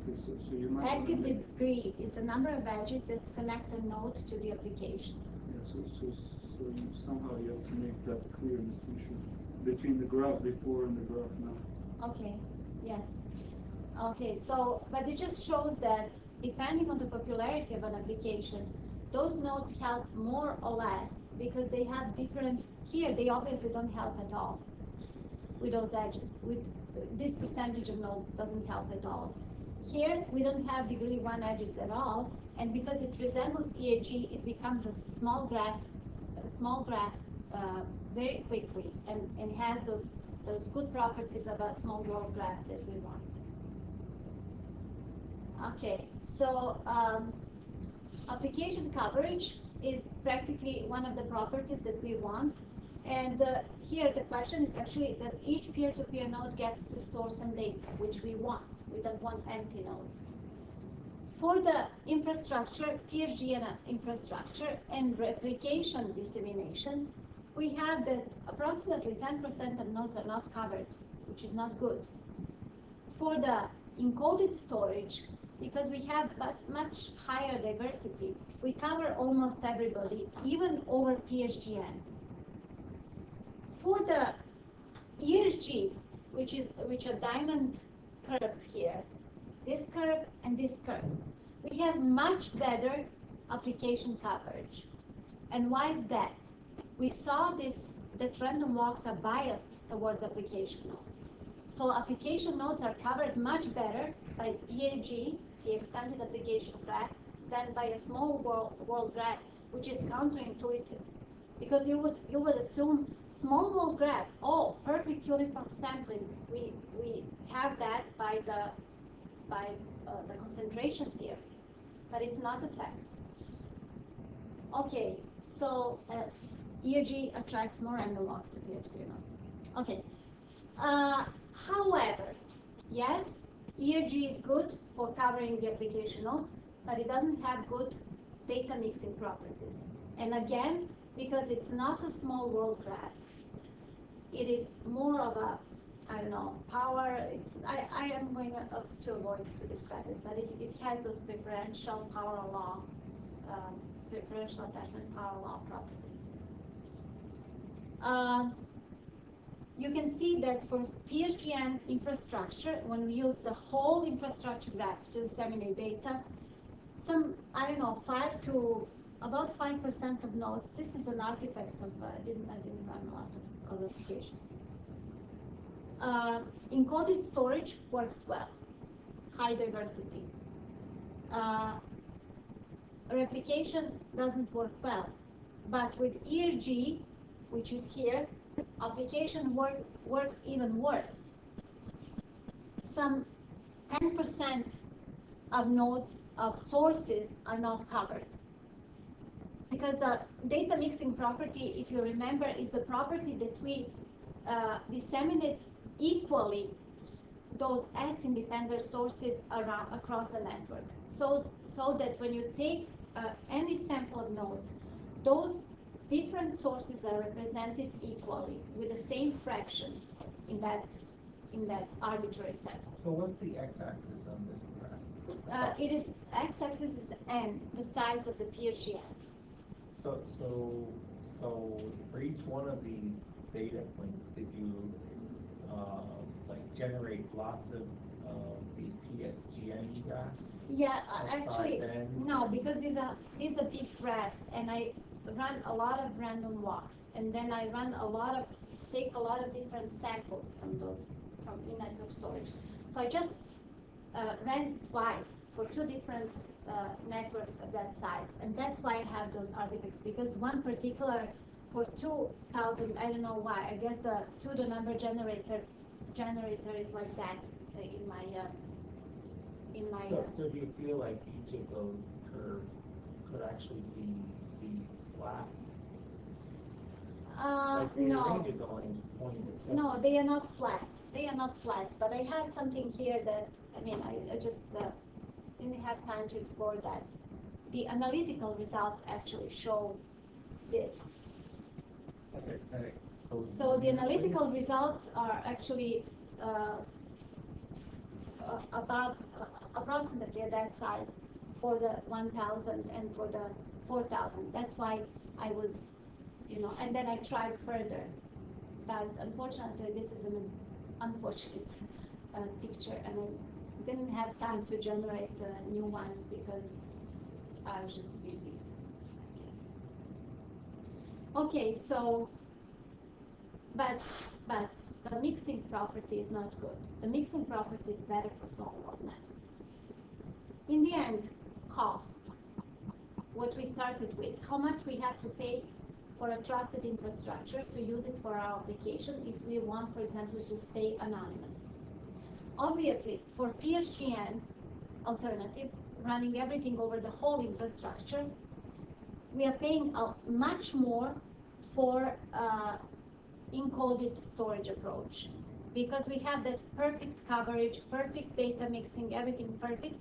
Okay, so So you might Active wanna make- degree is the number of edges that connect a node to the application. Yeah, so you somehow you have to make that clear distinction between the graph before and the graph now. Okay, yes. Okay, so, but it just shows that depending on the popularity of an application, those nodes help more or less because they have different, here they obviously don't help at all with those edges. With this percentage of node doesn't help at all. Here, we don't have degree 1 edges at all, and because it resembles EAG, it becomes a small graph very quickly, and has those good properties of a small world graph that we want. Okay, so application coverage is practically one of the properties that we want. And here the question is actually, does each peer-to-peer node gets to store some data, which we want? We don't want empty nodes. For the infrastructure, PSGN infrastructure and replication dissemination, we have that approximately 10% of nodes are not covered, which is not good. For the encoded storage, because we have much higher diversity, we cover almost everybody, even over PSGN. For the ESG, which are diamond curves here, this curve and this curve, we have much better application coverage. And why is that? We saw that random walks are biased towards application nodes. So application nodes are covered much better by EAG, the extended application graph, than by a small world graph, which is counterintuitive. Because you would assume small world graph, oh, perfect uniform sampling. We have that by the concentration theory, but it's not a fact. Okay, so EAG attracts more random walks to peer-to-peer nodes. Okay. However, yes, EAG is good for covering the application nodes, but it doesn't have good data mixing properties. And again, because it's not a small world graph, it is more of a, I don't know, power. I am going to avoid to describe it, but it has those preferential power law, preferential attachment power law properties. You can see that for PSGN infrastructure, when we use the whole infrastructure graph to disseminate data, about 5% of nodes. This is an artifact of I didn't run a lot of applications. Encoded storage works well, high diversity. Replication doesn't work well, but with ESG, which is here, application works even worse. Some 10% of nodes of sources are not covered. Because the data mixing property, if you remember, is the property that we disseminate equally those S-independent sources across the network. So that when you take any sample of nodes, those different sources are represented equally with the same fraction in that arbitrary set. So what's the x-axis on this graph? It is x-axis is n, the size of the PSGNs. So for each one of these data points, did you generate lots of the PSGN graphs? Yeah, Of actually, size n? no, because these are big graphs, and I run a lot of random walks, and then I take a lot of different samples from in-network storage. So I just ran twice for two different networks of that size, and that's why I have those artifacts, because one particular for 2000, I don't know why, I guess the pseudo number generator is like that in my So do you feel like each of those curves could actually be flat? Like the no. range is only 0.7. No, they are not flat. They are not flat. But I had something here that, I just didn't have time to explore that. The analytical results actually show this. Okay. So the analytical results are actually approximately that size for the 1,000 and for the 4,000. That's why I was, and then I tried further. But unfortunately, this is an unfortunate picture, and I didn't have time to generate new ones because I was just busy, I guess. Okay, so, but the mixing property is not good. The mixing property is better for small world networks. In the end, cost, what we started with, how much we have to pay for a trusted infrastructure to use it for our application if we want, for example, to stay anonymous. Obviously, for PSGN alternative, running everything over the whole infrastructure, we are paying much more for encoded storage approach because we have that perfect coverage, perfect data mixing, everything perfect,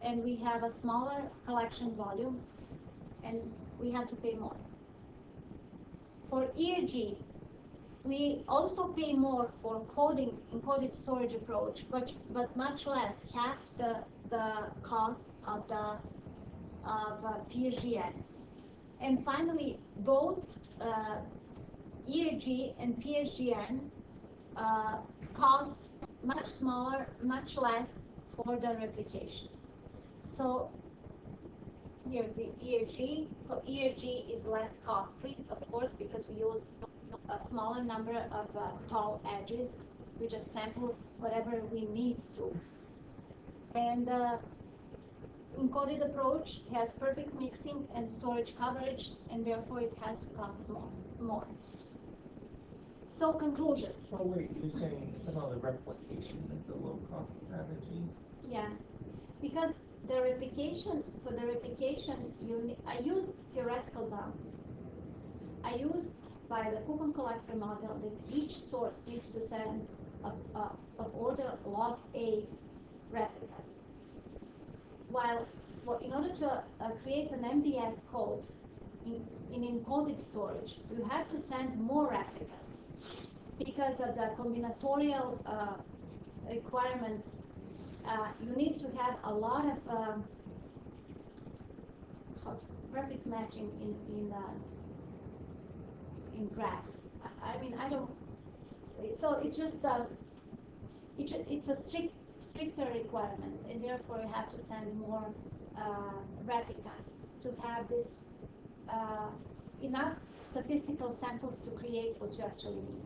and we have a smaller collection volume, and we have to pay more. For ERG, we also pay more for encoded storage approach, but much less, half the cost of PSGN. And finally, both ERG and PSGN cost much smaller, much less for the replication. So here's the ERG. So ERG is less costly, of course, because we use a smaller number of tall edges. We just sample whatever we need to. And encoded approach has perfect mixing and storage coverage, and therefore it has to cost more. So conclusions. So wait, you're saying somehow the replication is a low-cost strategy? Yeah, because the replication, for the replication, I used theoretical bounds. I used by the coupon collector model that each source needs to send of order log A replicas. While in order to create an MDS code in encoded storage, you have to send more replicas because of the combinatorial requirements. You need to have a lot of perfect matching in graphs. I mean, I don't. So it's just it's a stricter requirement, and therefore you have to send more replicas to have this enough statistical samples to create what you actually need.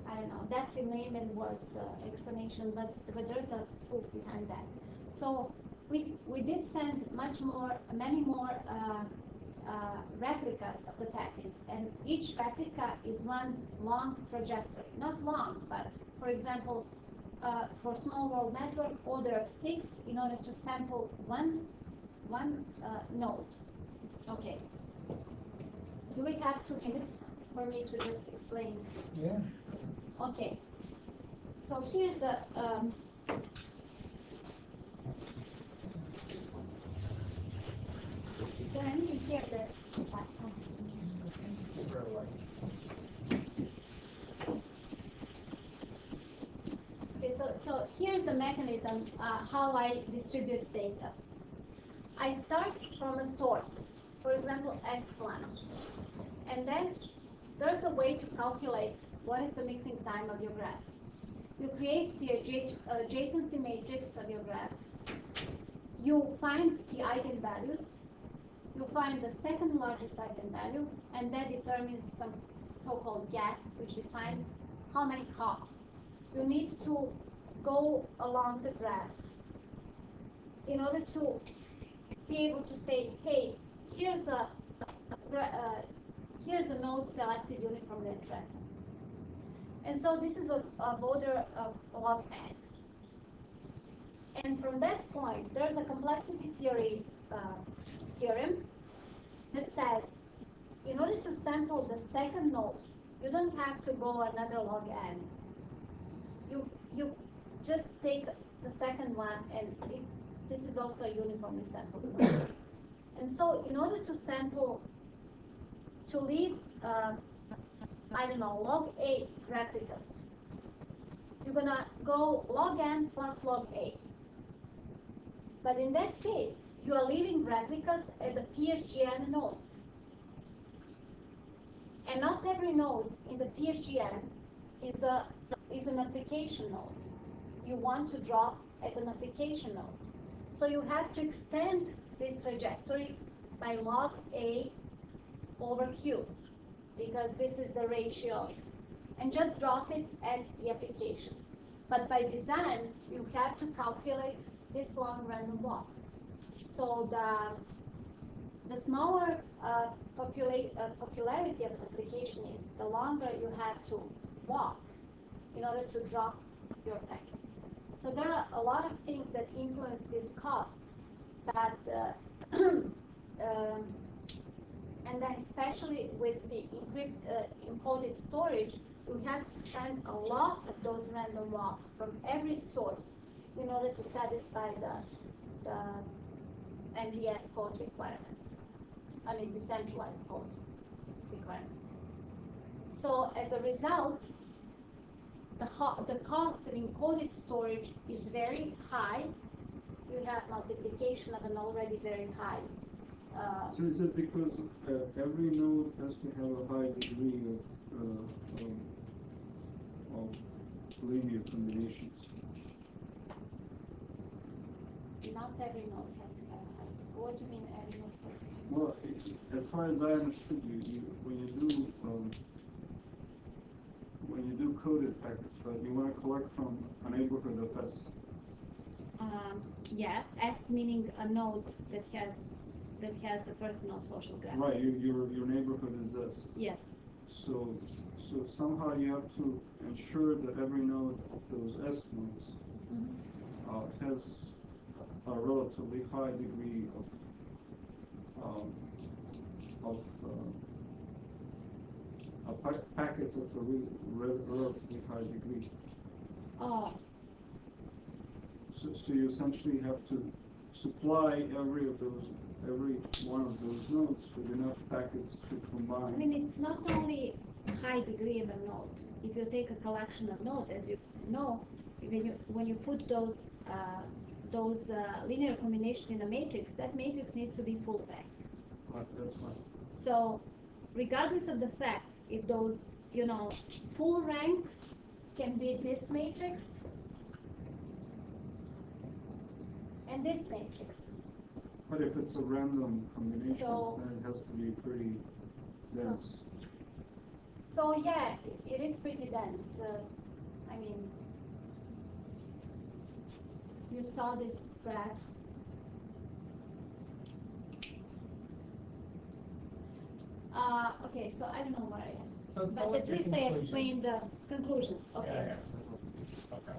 I don't know. That's in layman words explanation, but there's a proof behind that. So we did send many more replicas of the packets, and each replica is one long trajectory. Not long, but for example, for small world network, order of 6 in order to sample one node. Okay. Do we have 2 minutes for me to just explain? Yeah. Okay. So here's the is there anything here that okay, so here's the mechanism how I distribute data. I start from a source, for example, S1, and then there's a way to calculate what is the mixing time of your graph. You create the adjacency matrix of your graph. You find the eigenvalues. You find the second largest eigenvalue, and that determines some so-called gap, which defines how many hops you need to go along the graph in order to be able to say, hey, here's a node selected uniformly at random. And so this is of order of log n. And from that point, there's a complexity theory theorem that says, in order to sample the second node, you don't have to go another log n. You just take the second one, and this is also a uniformly sampled node. And so in order to sample, to leave, I don't know, log 8 replicas, you gonna go log n plus log a. But in that case, you are leaving replicas at the PSGN nodes. And not every node in the PSGN is an application node. You want to drop at an application node. So you have to extend this trajectory by log A over Q, because this is the ratio, and just drop it at the application. But by design, you have to calculate this long random walk. So the smaller popularity of an application is, the longer you have to walk in order to drop your packets. So there are a lot of things that influence this cost, but and then especially with the encoded storage, you have to send a lot of those random walks from every source in order to satisfy the MDS code requirements. I mean, decentralized code requirements. So as a result, the cost of encoded storage is very high. You have multiplication of an already very high. So is it because every node has to have a high degree of linear combinations? Not every node has to have a high degree. What do you mean every node has to have? Well, as far as I understood, when you do coded packets, right, you want to collect from a neighborhood of S. Yeah, S meaning a node that has the personal social graph. Right, your neighborhood is S. Yes. So somehow you have to ensure that every node of those S nodes has a relatively high degree of a packet of a relatively high degree. Oh. So you essentially have to supply every one of those nodes with enough packets to combine. I mean, it's not only high degree of a node. If you take a collection of nodes, as you know, when you put those linear combinations in a matrix, that matrix needs to be full rank. Right, that's right. So, regardless of the fact if those, full rank can be this matrix and this matrix. But if it's a random combination, So- then it has to be pretty dense. So yeah, it is pretty dense. I mean, you saw this graph. Okay, so I don't know where I am. So But what's at your least I conclusions? explained the conclusions. Okay. Yeah. Okay.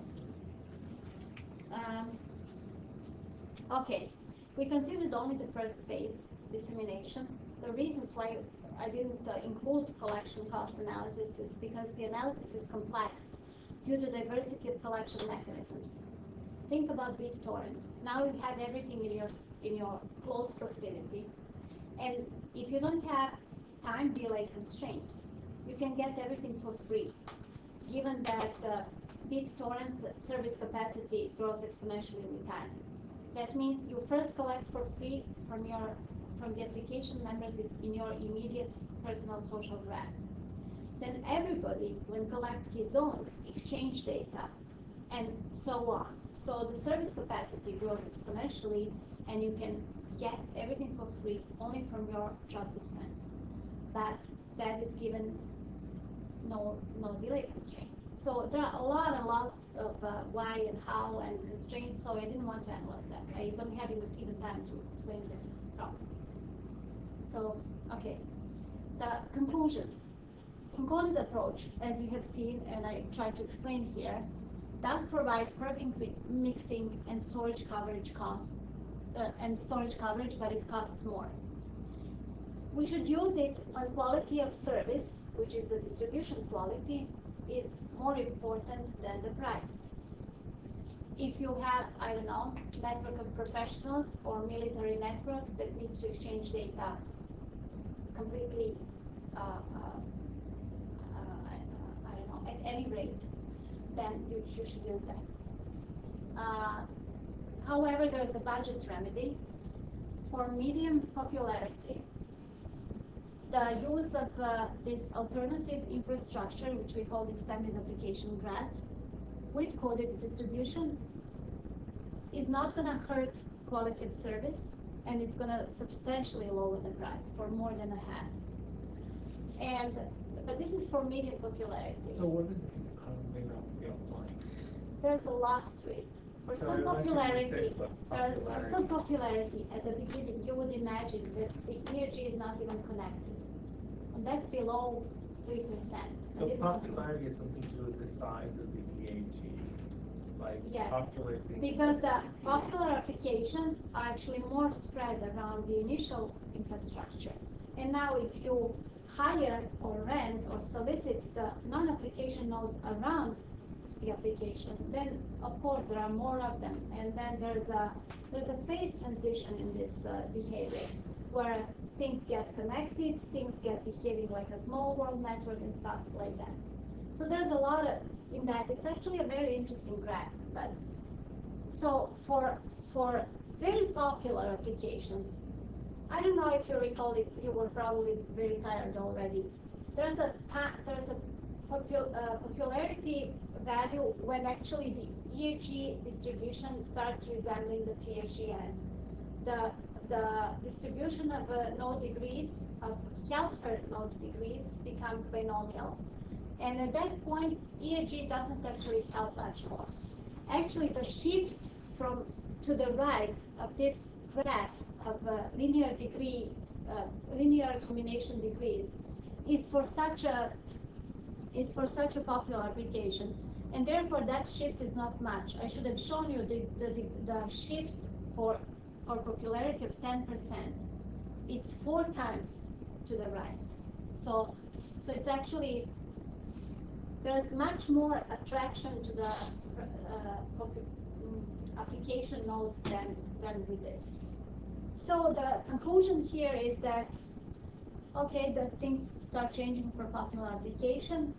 Okay, we considered only the first phase, dissemination. The reasons why I didn't include collection cost analysis is because the analysis is complex due to diversity of collection mechanisms. Think about BitTorrent. Now you have everything in your close proximity, and if you don't have time delay constraints, you can get everything for free, given that BitTorrent service capacity grows exponentially with time. That means you first collect for free from the application members in your immediate personal social graph. Then everybody, when collects his own, exchange data, and so on. So the service capacity grows exponentially, and you can get everything for free only from your trusted friends. But that is given no delay constraints. So there are a lot of why and how and constraints, so I didn't want to analyze that. I don't have even time to explain this problem. So, okay, the conclusions. Encoded approach, as you have seen, and I try to explain here, does provide perfect mixing and storage coverage but it costs more. We should use it when quality of service, which is the distribution quality, is more important than the price. If you have, I don't know, network of professionals or military network that needs to exchange data completely, I don't know, at any rate, then you should use that. However, there is a budget remedy. For medium popularity, the use of this alternative infrastructure, which we call the extended application graph, with coded distribution, is not going to hurt quality of service, and it's going to substantially lower the price for more than a half. But this is for medium popularity. So what does the economy feel like? There's a lot to it. For some popularity, at the beginning, you would imagine that the ERG is not even connected. And that's below 3%. So popularity is something to do with the size of the EAG, like yes, popular things. Because the popular applications are actually more spread around the initial infrastructure. And now if you hire or rent or solicit the non-application nodes around the application, then of course there are more of them, and then there's a phase transition in this behavior where things get connected, things get behaving like a small world network and stuff like that. So there's a lot in that. It's actually a very interesting graph. But so for very popular applications, I don't know if you recall it, you were probably very tired already. There's a popularity value when actually the EAG distribution starts resembling the PSGN. The distribution of node degrees, of helper node degrees, becomes binomial. And at that point, EAG doesn't actually help much more. Actually, the shift to the right of this graph of linear combination degrees is for such a popular application, and therefore that shift is not much. I should have shown you the shift for popularity of 10%. It's 4 times to the right. So it's actually, there's much more attraction to the application nodes than with this. So the conclusion here is that, okay, the things start changing for popular application,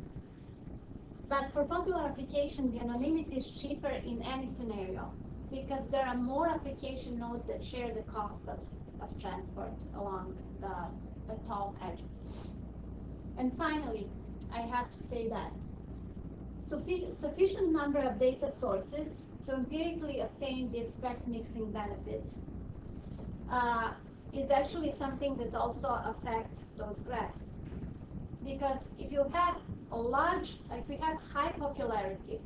but for popular application, the anonymity is cheaper in any scenario because there are more application nodes that share the cost of transport along the tall edges. And finally, I have to say that sufficient number of data sources to empirically obtain the expect mixing benefits is actually something that also affects those graphs. Because if you have high popularity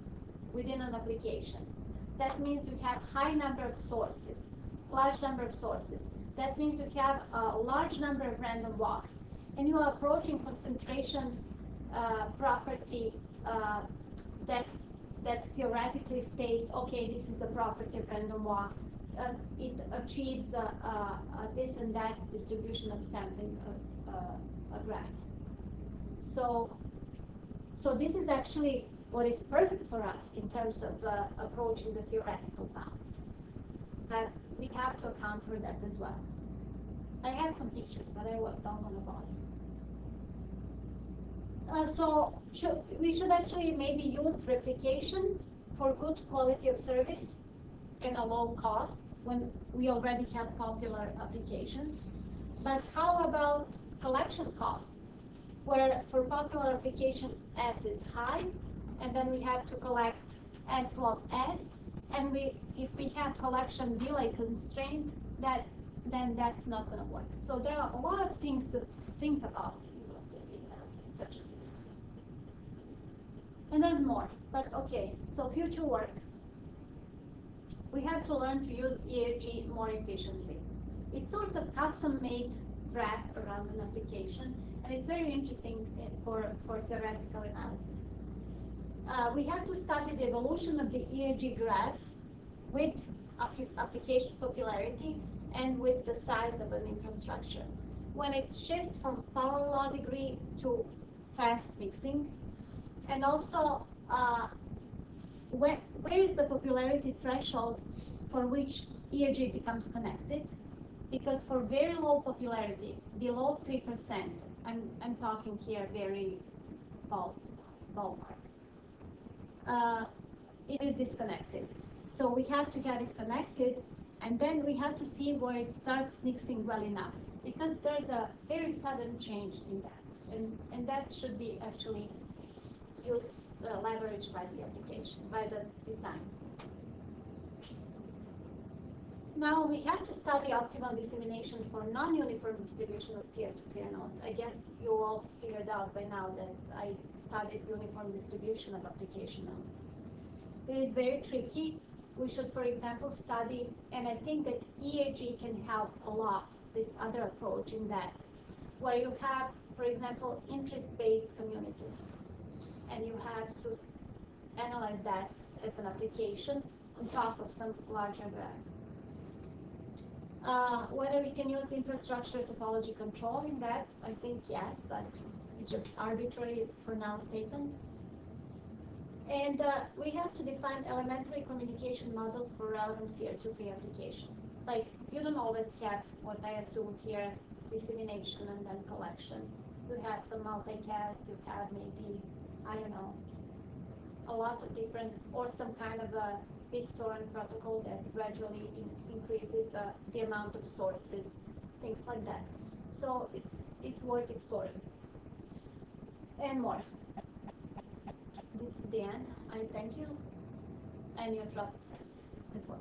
within an application, that means you have high number of sources, large number of sources. That means you have a large number of random walks, and you are approaching concentration property that theoretically states, okay, this is the property of random walk. It achieves this and that distribution of sampling a graph. So this is actually what is perfect for us in terms of approaching the theoretical bounds. But we have to account for that as well. I have some pictures, but I don't want to bother. We should actually maybe use replication for good quality of service and a low cost when we already have popular applications. But how about collection costs, where for popular application S is high, and then we have to collect S log S, and if we have collection delay constraint, then that's not going to work. So there are a lot of things to think about in such a system. And there's more, but okay, so future work. We have to learn to use EAG more efficiently. It's sort of custom-made graph around an application, and it's very interesting for theoretical analysis. We have to study the evolution of the EAG graph with application popularity and with the size of an infrastructure. When it shifts from power law degree to fast mixing, and also where is the popularity threshold for which EAG becomes connected? Because for very low popularity, below 3%, I'm talking here very ballpark. it is disconnected. So we have to get it connected, and then we have to see where it starts mixing well enough, because there's a very sudden change in that, and that should be actually used, leveraged by the application, by the design. Now we have to study optimal dissemination for non-uniform distribution of peer-to-peer nodes. I guess you all figured out by now that I studied uniform distribution of application nodes. It is very tricky. We should, for example, study, and I think that EAG can help a lot, this other approach in that, where you have, for example, interest-based communities, and you have to analyze that as an application on top of some larger graph. Whether we can use infrastructure topology control in that, I think yes, but it's just arbitrary for now statement. And we have to define elementary communication models for relevant peer-to-peer applications. Like, you don't always have what I assumed here, dissemination and then collection. You have some multicast, you have maybe, I don't know, a lot of different, or some kind of a BitTorrent protocol that gradually increases the amount of sources, things like that. So it's worth exploring. And more. This is the end. I thank you and your trusted friends as well.